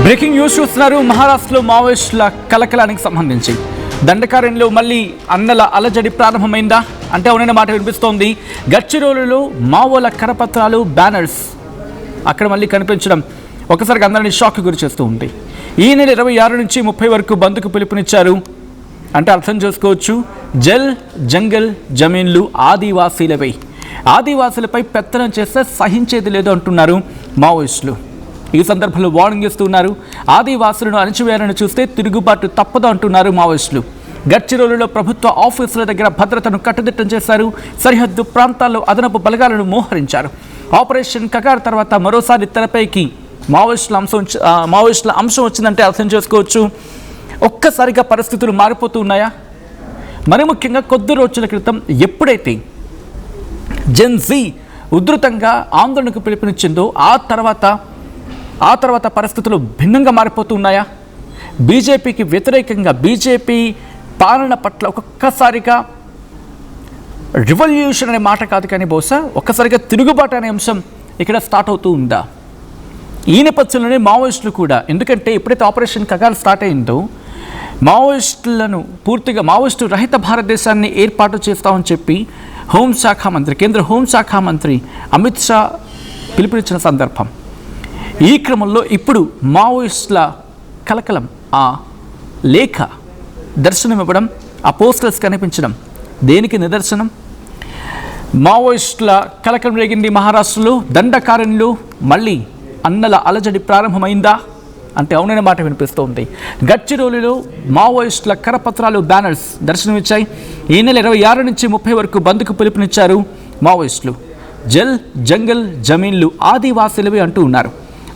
Breaking news చూస్తున్నారు. మహారాష్ట్రలో మావోయిస్టుల కలకలానికి సంబంధించి దండకారణ్యంలో మళ్ళీ అన్నల అలజడి ప్రారంభమైందా అంటే అవునైన మాట వినిపిస్తోంది. గడ్చిరోలులో మావోల కరపత్రాలు, బ్యానర్స్ అక్కడ మళ్ళీ కనిపించడం ఒకసారిగా అందరినీ షాక్ గురి చేస్తూ ఉంది. ఈ నెల 26 నుంచి 30 వరకు బంద్కు పిలుపునిచ్చారు. అంటే అర్థం చేసుకోవచ్చు, జల్ జంగల్ జమీన్లు ఆదివాసీలపై పెత్తనం చేస్తే సహించేది లేదు అంటున్నారు మావోయిస్టులు. ఈ సందర్భంలో వార్నింగ్ ఇస్తున్నారు. ఆదివాసులను అణచివేయాలని చూస్తే తిరుగుబాటు తప్పదు అంటున్నారు మావోయిస్టులు. గడ్చిరోలులో ప్రభుత్వ ఆఫీసుల దగ్గర భద్రతను కట్టుదిట్టం చేశారు. సరిహద్దు ప్రాంతాల్లో అదనపు బలగాలను మోహరించారు. ఆపరేషన్ కగార్ తర్వాత మరోసారి తెరపైకి మావోయిస్టుల అంశం వచ్చిందంటే అర్థం చేసుకోవచ్చు, ఒక్కసారిగా పరిస్థితులు మారిపోతూ ఉన్నాయా? మరి ముఖ్యంగా కొద్ది రోజుల క్రితం ఎప్పుడైతే జెన్జీ ఉధృతంగా ఆందోళనకు పిలుపునిచ్చిందో ఆ తర్వాత పరిస్థితులు భిన్నంగా మారిపోతూ ఉన్నాయా? బీజేపీకి వ్యతిరేకంగా బీజేపీ పాలన పట్ల ఒక్కొక్కసారిగా రివల్యూషన్ అనే మాట కాదు కానీ బహుశా ఒక్కసారిగా తిరుగుబాటు అనే అంశం ఇక్కడ స్టార్ట్ అవుతూ ఉందా? ఈ నేపథ్యంలోనే మావోయిస్టులు కూడా, ఎందుకంటే ఎప్పుడైతే ఆపరేషన్ కగార్ స్టార్ట్ అయిందో మావోయిస్టులను పూర్తిగా మావోయిస్టు రహిత భారతదేశాన్ని ఏర్పాటు చేస్తామని చెప్పి కేంద్ర హోంశాఖ మంత్రి అమిత్ షా పిలుపునిచ్చిన సందర్భం. ఈ క్రమంలో ఇప్పుడు మావోయిస్టుల కలకలం, ఆ లేఖ దర్శనమివ్వడం, ఆ పోస్టర్స్ కనిపించడం దేనికి నిదర్శనం? మావోయిస్టుల కలకలం రేగింది మహారాష్ట్రలో. దండకారణ్యంలో మళ్ళీ అన్నల అలజడి ప్రారంభమైందా అంటే అవునైన మాట వినిపిస్తోంది. గడ్చిరోలులో మావోయిస్టుల కరపత్రాలు, బ్యానర్స్ దర్శనమిచ్చాయి. ఈ నెల 26 నుంచి 30 వరకు బంద్కు పిలుపునిచ్చారు మావోయిస్టులు. జల్ జంగల్ జమీన్లు ఆదివాసీలవి అంటూ ఉన్నారు.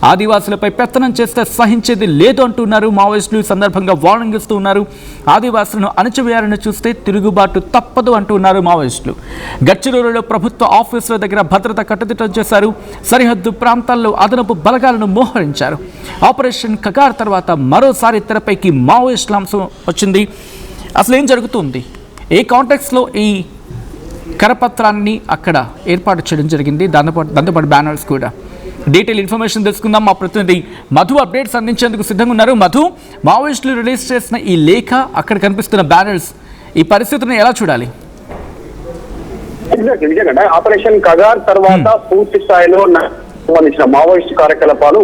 ఆదివాసులపై పెత్తనం చేస్తే సహించేది లేదు అంటున్నారు మావోయిస్టులు. ఈ సందర్భంగా వార్నింగ్ ఇస్తూ ఉన్నారు. ఆదివాసులను అణచివేయాలని చూస్తే తిరుగుబాటు తప్పదు అంటున్నారు మావోయిస్టులు. గడ్చిరోలులో ప్రభుత్వ ఆఫీసుల దగ్గర భద్రత కట్టుదిట్టం చేశారు. సరిహద్దు ప్రాంతాల్లో అదనపు బలగాలను మోహరించారు. ఆపరేషన్ కగార్ తర్వాత మరోసారి తెరపైకి మావోయిస్టుల అంశం వచ్చింది. అసలు ఏం జరుగుతుంది? ఏ కాంటెక్స్లో ఈ కరపత్రాన్ని అక్కడ ఏర్పాటు చేయడం జరిగింది? దాంతోపాటు బ్యానర్స్ కూడా. డీటెయిల్ ఇన్ఫర్మేషన్ తెలుసుకుందాం. మా ప్రతినిధి మధు అప్డేట్స్ అందించేందుకు సిద్ధంగా ఉన్నారు. మధు, మావోయిస్టులు రిలీజ్ చేసిన ఈ లేఖ, అక్కడ కనిపిస్తున్న బ్యానర్స్, ఈ పరిస్థితిని ఎలా చూడాలి? ఆపరేషన్ కగార్ తర్వాత పూర్తి స్థాయిలో సంబంధించిన మావోయిస్టు కార్యకలాపాలు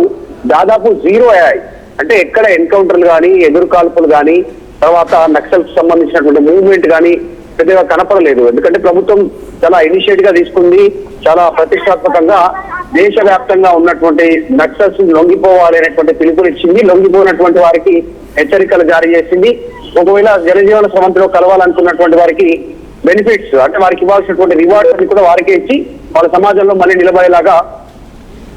దాదాపు జీరో అయ్యాయి. అంటే ఎక్కడ ఎన్కౌంటర్లు కానీ, ఎదురు కాల్పులు కానీ, తర్వాత నక్సల్స్ సంబంధించినటువంటి మూవ్మెంట్ కానీ పెద్దగా కనపడలేదు. ఎందుకంటే ప్రభుత్వం చాలా ఇనిషియేటివ్ గా తీసుకుంది. చాలా ప్రతిష్టాత్మకంగా దేశవ్యాప్తంగా ఉన్నటువంటి నక్సల్స్ లొంగిపోవాలి అనేటువంటి పిలుపునిచ్చింది. లొంగిపోయినటువంటి వారికి హెచ్చరికలు జారీ చేసింది. ఒకవేళ జనజీవన స్రవంతిలో కలవాలనుకున్నటువంటి వారికి బెనిఫిట్స్, అంటే వారికి ఇవ్వాల్సినటువంటి రివార్డ్స్ అన్ని కూడా వారికే ఇచ్చి వాళ్ళ సమాజంలో మళ్ళీ నిలబడేలాగా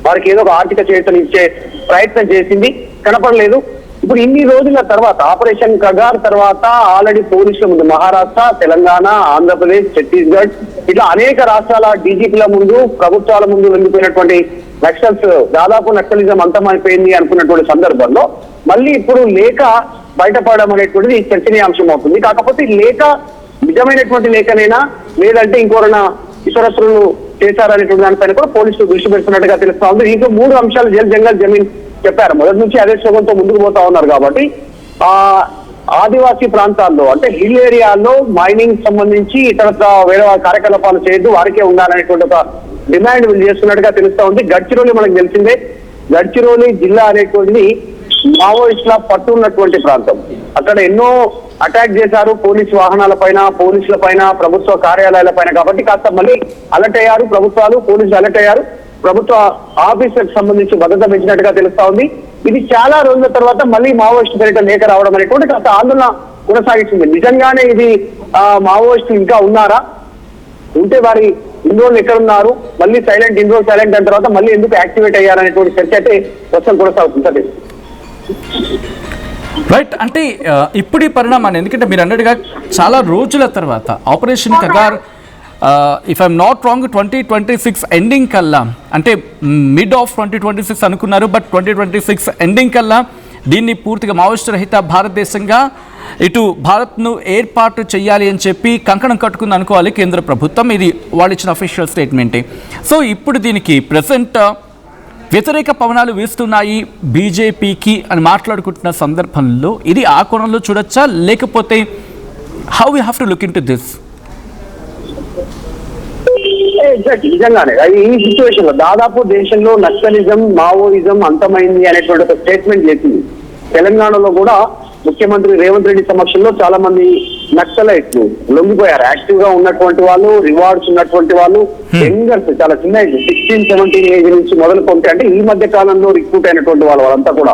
వారికి ఏదో ఒక ఆర్థిక చేతను ఇచ్చే ప్రయత్నం చేసింది. కనపడలేదు. ఇప్పుడు ఇన్ని రోజుల తర్వాత ఆపరేషన్ కగార్ తర్వాత ఆల్రెడీ పోలీసుల ముందు మహారాష్ట్ర, తెలంగాణ, ఆంధ్రప్రదేశ్, ఛత్తీస్గఢ్ ఇట్లా అనేక రాష్ట్రాల డీజీపీల ముందు, ప్రభుత్వాల ముందు వెళ్ళిపోయినటువంటి నక్సల్స్, దాదాపు నక్సలిజం అంతమైపోయింది అనుకున్నటువంటి సందర్భంలో మళ్ళీ ఇప్పుడు లేఖ బయటపడడం అనేటువంటిది చర్చనీయాంశం అవుతుంది. కాకపోతే ఈ లేఖ నిజమైనటువంటి లేఖనైనా లేదంటే ఇంకోరైనా ఇతరత్రులు చేశారనేటువంటి దానిపైన కూడా పోలీసులు దృష్టి పెడుతున్నట్టుగా తెలుస్తా ఉంది. ఇంకో 3 అంశాలు జల్ జంగల్ జమీన్ చెప్పారు. మొదటి నుంచి అదే శ్లోకంతో ముందుకు పోతా ఉన్నారు. కాబట్టి ఆదివాసీ ప్రాంతాల్లో, అంటే హిల్ ఏరియాల్లో మైనింగ్ సంబంధించి ఇతర వేరే కార్యకలాపాలు చేయొద్దు, వారికే ఉండాలనేటువంటి ఒక డిమాండ్ వీళ్ళు చేస్తున్నట్టుగా తెలుస్తా ఉంది. గడ్చిరోలి మనకు తెలిసిందే. గడ్చిరోలి జిల్లా అనేటువంటిది మావోయిస్టుల పట్టు ఉన్నటువంటి ప్రాంతం. అక్కడ ఎన్నో అటాక్ చేశారు పోలీసు వాహనాల పైన, పోలీసుల పైన, ప్రభుత్వ కార్యాలయాల పైన. కాబట్టి కాస్త మళ్ళీ అలర్ట్ అయ్యారు ప్రభుత్వాలు, పోలీసులు అలర్ట్ అయ్యారు. ప్రభుత్వ ఆఫీసులకు సంబంధించి భద్రత పెంచినట్టుగా తెలుస్తా ఉంది. ఇది చాలా రోజుల తర్వాత మళ్ళీ మావోయిస్టు పేరిట లేఖ రావడం అనేటువంటి కాస్త ఆందోళన కొనసాగించింది. నిజంగానే ఇది మావోయిస్టులు ఇంకా ఉన్నారా? ఉంటే వారి ఇన్రోల్ ఎక్కడ ఉన్నారు? మళ్ళీ సైలెంట్ అయిన తర్వాత మళ్ళీ ఎందుకు యాక్టివేట్ అయ్యారనేటువంటి చర్చ అయితే ప్రస్తుతం కొనసాగుతుంది. రైట్. అంటే ఇప్పుడు ఈ పరిణామాన్ని, ఎందుకంటే మీరు అన్నట్టుగా చాలా రోజుల తర్వాత operation Kagar, if I'm not wrong 2026 ending కల్లా, అంటే మిడ్ ఆఫ్ 2026 అనుకున్నారు, బట్ 2026 ఎండింగ్ కల్లా దీన్ని పూర్తిగా మావోయిస్టు రహిత భారతదేశంగా ఇటు భారత్ను ఏర్పాటు చేయాలి అని చెప్పి కంకణం కట్టుకుంది అనుకోవాలి కేంద్ర ప్రభుత్వం. ఇది వాళ్ళు ఇచ్చిన అఫీషియల్ స్టేట్మెంటే. సో ఇప్పుడు దీనికి ప్రెసెంట్ వ్యతిరేక పవనాలు వీస్తున్నాయి బీజేపీకి అని మాట్లాడుకుంటున్న సందర్భంలో ఇది ఆ కోణంలో చూడొచ్చా, లేకపోతే how we have to look in to this? Exact, నిజంగానే ఈ సిచ్యువేషన్ లో దాదాపు దేశంలో నక్సలిజం మావోయిజం అంతమైంది అనేటువంటి ఒక స్టేట్మెంట్ చేసింది. తెలంగాణలో కూడా ముఖ్యమంత్రి రేవంత్ రెడ్డి సమక్షంలో చాలా మంది నక్సలైట్లు లొంగిపోయారు. యాక్టివ్ గా ఉన్నటువంటి వాళ్ళు, రివార్డ్స్ ఉన్నటువంటి వాళ్ళు, యంగర్స్ చాలా చిన్న ఏజ్ 16-17 ఏజ్ నుంచి మొదలుకుంటే, అంటే ఈ మధ్య కాలంలో రిక్రూట్ అయినటువంటి వాళ్ళంతా కూడా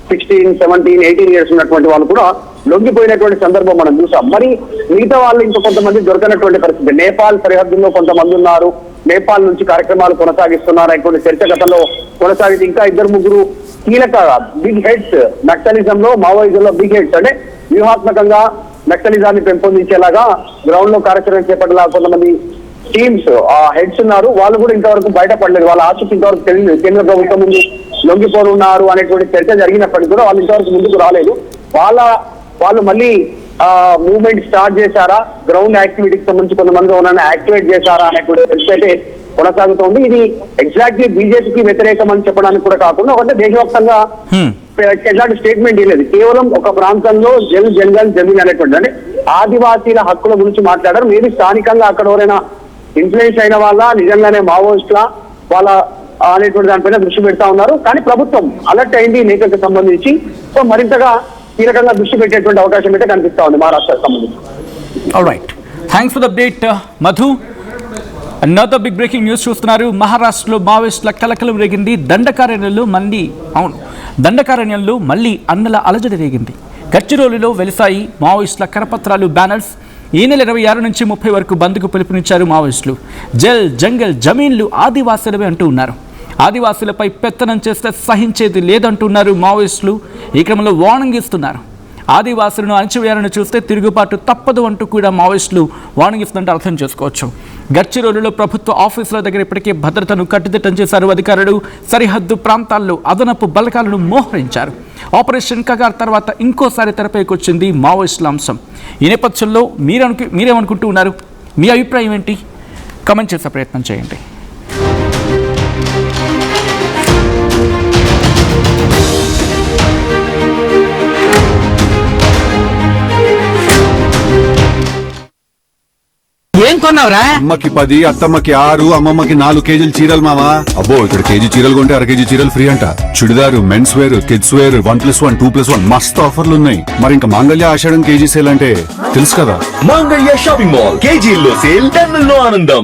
16-17-18 ఇయర్స్ ఉన్నటువంటి వాళ్ళు కూడా లొంగిపోయినటువంటి సందర్భం మనం చూసాం. మరి మిగతా వాళ్ళు ఇంకా కొంతమంది దొరకనటువంటి పరిస్థితి. నేపాల్ సరిహద్దుల్లో కొంతమంది ఉన్నారు, నేపాల్ నుంచి కార్యక్రమాలు కొనసాగిస్తున్నారు అనేటువంటి చర్చ గతంలో కొనసాగింది. ఇంకా 2-3 కీలక బిగ్ హెడ్స్ నక్సలిజంలో మావోయిజంలో బిగ్ హెడ్స్, అంటే వ్యూహాత్మకంగా నక్సలిజాన్ని పెంపొందించేలాగా గ్రౌండ్ లో కార్యాచరణ చేపట్టేలా కొంతమంది టీమ్స్ హెడ్స్ ఉన్నారు. వాళ్ళు కూడా ఇంతవరకు బయటపడలేదు, వాళ్ళ ఆచూకీ ఇంతవరకు తెలియలేదు. కేంద్ర ప్రభుత్వం ముందు లొంగిపోనున్నారు అనేటువంటి చర్చ జరిగినప్పటికీ కూడా వాళ్ళు ఇంతవరకు ముందుకు రాలేదు. వాళ్ళు మళ్ళీ మూవ్మెంట్ స్టార్ట్ చేశారా, గ్రౌండ్ యాక్టివిటీకి సంబంధించి కొంతమంది ఉన్న యాక్టివేట్ చేశారా అనేటువంటి చర్చ అయితే కొనసాగుతోంది. ఇది ఎగ్జాక్ట్లీ బీజేపీకి వ్యతిరేకం అని చెప్పడానికి కూడా కాకుండా ఒకటే దేశవ్యాప్తంగా ఎలాంటి స్టేట్మెంట్ ఇవ్వలేదు. కేవలం ఒక ప్రాంతంలో జంగల్ జమీన్ అనేటువంటి, అంటే ఆదివాసీల హక్కుల గురించి మాట్లాడారు. మీరు స్థానికంగా అక్కడ ఎవరైనా ఇన్ఫ్లుయెన్స్ అయిన వాళ్ళ నిజంగానే మావోయిస్టుల వాళ్ళ అనేటువంటి దానిపైన దృష్టి పెడతా ఉన్నారు. కానీ ప్రభుత్వం అలర్ట్ అయింది నేతలకు సంబంధించి, సో మరింతగా కీలకంగా దృష్టి పెట్టేటువంటి అవకాశం అయితే కనిపిస్తా ఉంది మహారాష్ట్రకు సంబంధించి. Alright, thanks for the update Madhu. Another big breaking news చూస్తున్నారు. మహారాష్ట్రలో మావోయిస్టుల కలకలం రేగింది. దండకారణ్యంలో మళ్ళీ అన్నల అలజడి రేగింది. గడ్చిరోలిలో వెలిసాయి మావోయిస్టుల కరపత్రాలు, బ్యానర్స్. ఈ నెల 26 నుంచి 30 వరకు బంద్కు పిలుపునిచ్చారు మావోయిస్టులు. జంగల్ జమీన్లు ఆదివాసులవే అంటూ ఉన్నారు. ఆదివాసులపై పెత్తనం చేస్తే సహించేది లేదంటున్నారు మావోయిస్టులు. ఈ క్రమంలో వార్నింగ్ ఇస్తున్నారు. ఆదివాసులను అణచివేయాలని చూస్తే తిరుగుబాటు తప్పదు అంటూ కూడా మావోయిస్టులు వార్నింగ్ ఇస్తుంటే అర్థం చేసుకోవచ్చు. గడ్చిరోలులో ప్రభుత్వ ఆఫీసుల దగ్గర ఇప్పటికే భద్రతను కట్టుదిట్టం చేశారు అధికారులు. సరిహద్దు ప్రాంతాల్లో అదనపు బలగాలను మోహరించారు. ఆపరేషన్ కగార్ తర్వాత ఇంకోసారి తెరపైకి వచ్చింది మావోయిస్టుల అంశం. ఈ నేపథ్యంలో మీరేమనుకుంటూ ఉన్నారు? మీ అభిప్రాయం ఏంటి? కామెంట్ చేసే ప్రయత్నం చేయండి. ఏం కొన్నావురా? అమ్మకి 10, అత్తమ్మకి 6, అమ్మమ్మకి 4 కేజీలు చీరలు మావా. అబ్బో, ఇక్కడ కేజీ చీరలు కొంటే అర కేజీ చీరలు ఫ్రీ అంట. Churidar, men's wear, kids wear 1+1, 2+1 మస్తు ఆఫర్లు ఉన్నాయి. మరి ఇంకా మాంగళ్య ఆషాఢం కేజీ సేల్ అంటే తెలుసు కదా. మాంగళ్య షాపింగ్ మాల్ కేజీల్లో సేల్, టన్నుల్లో ఆనందం.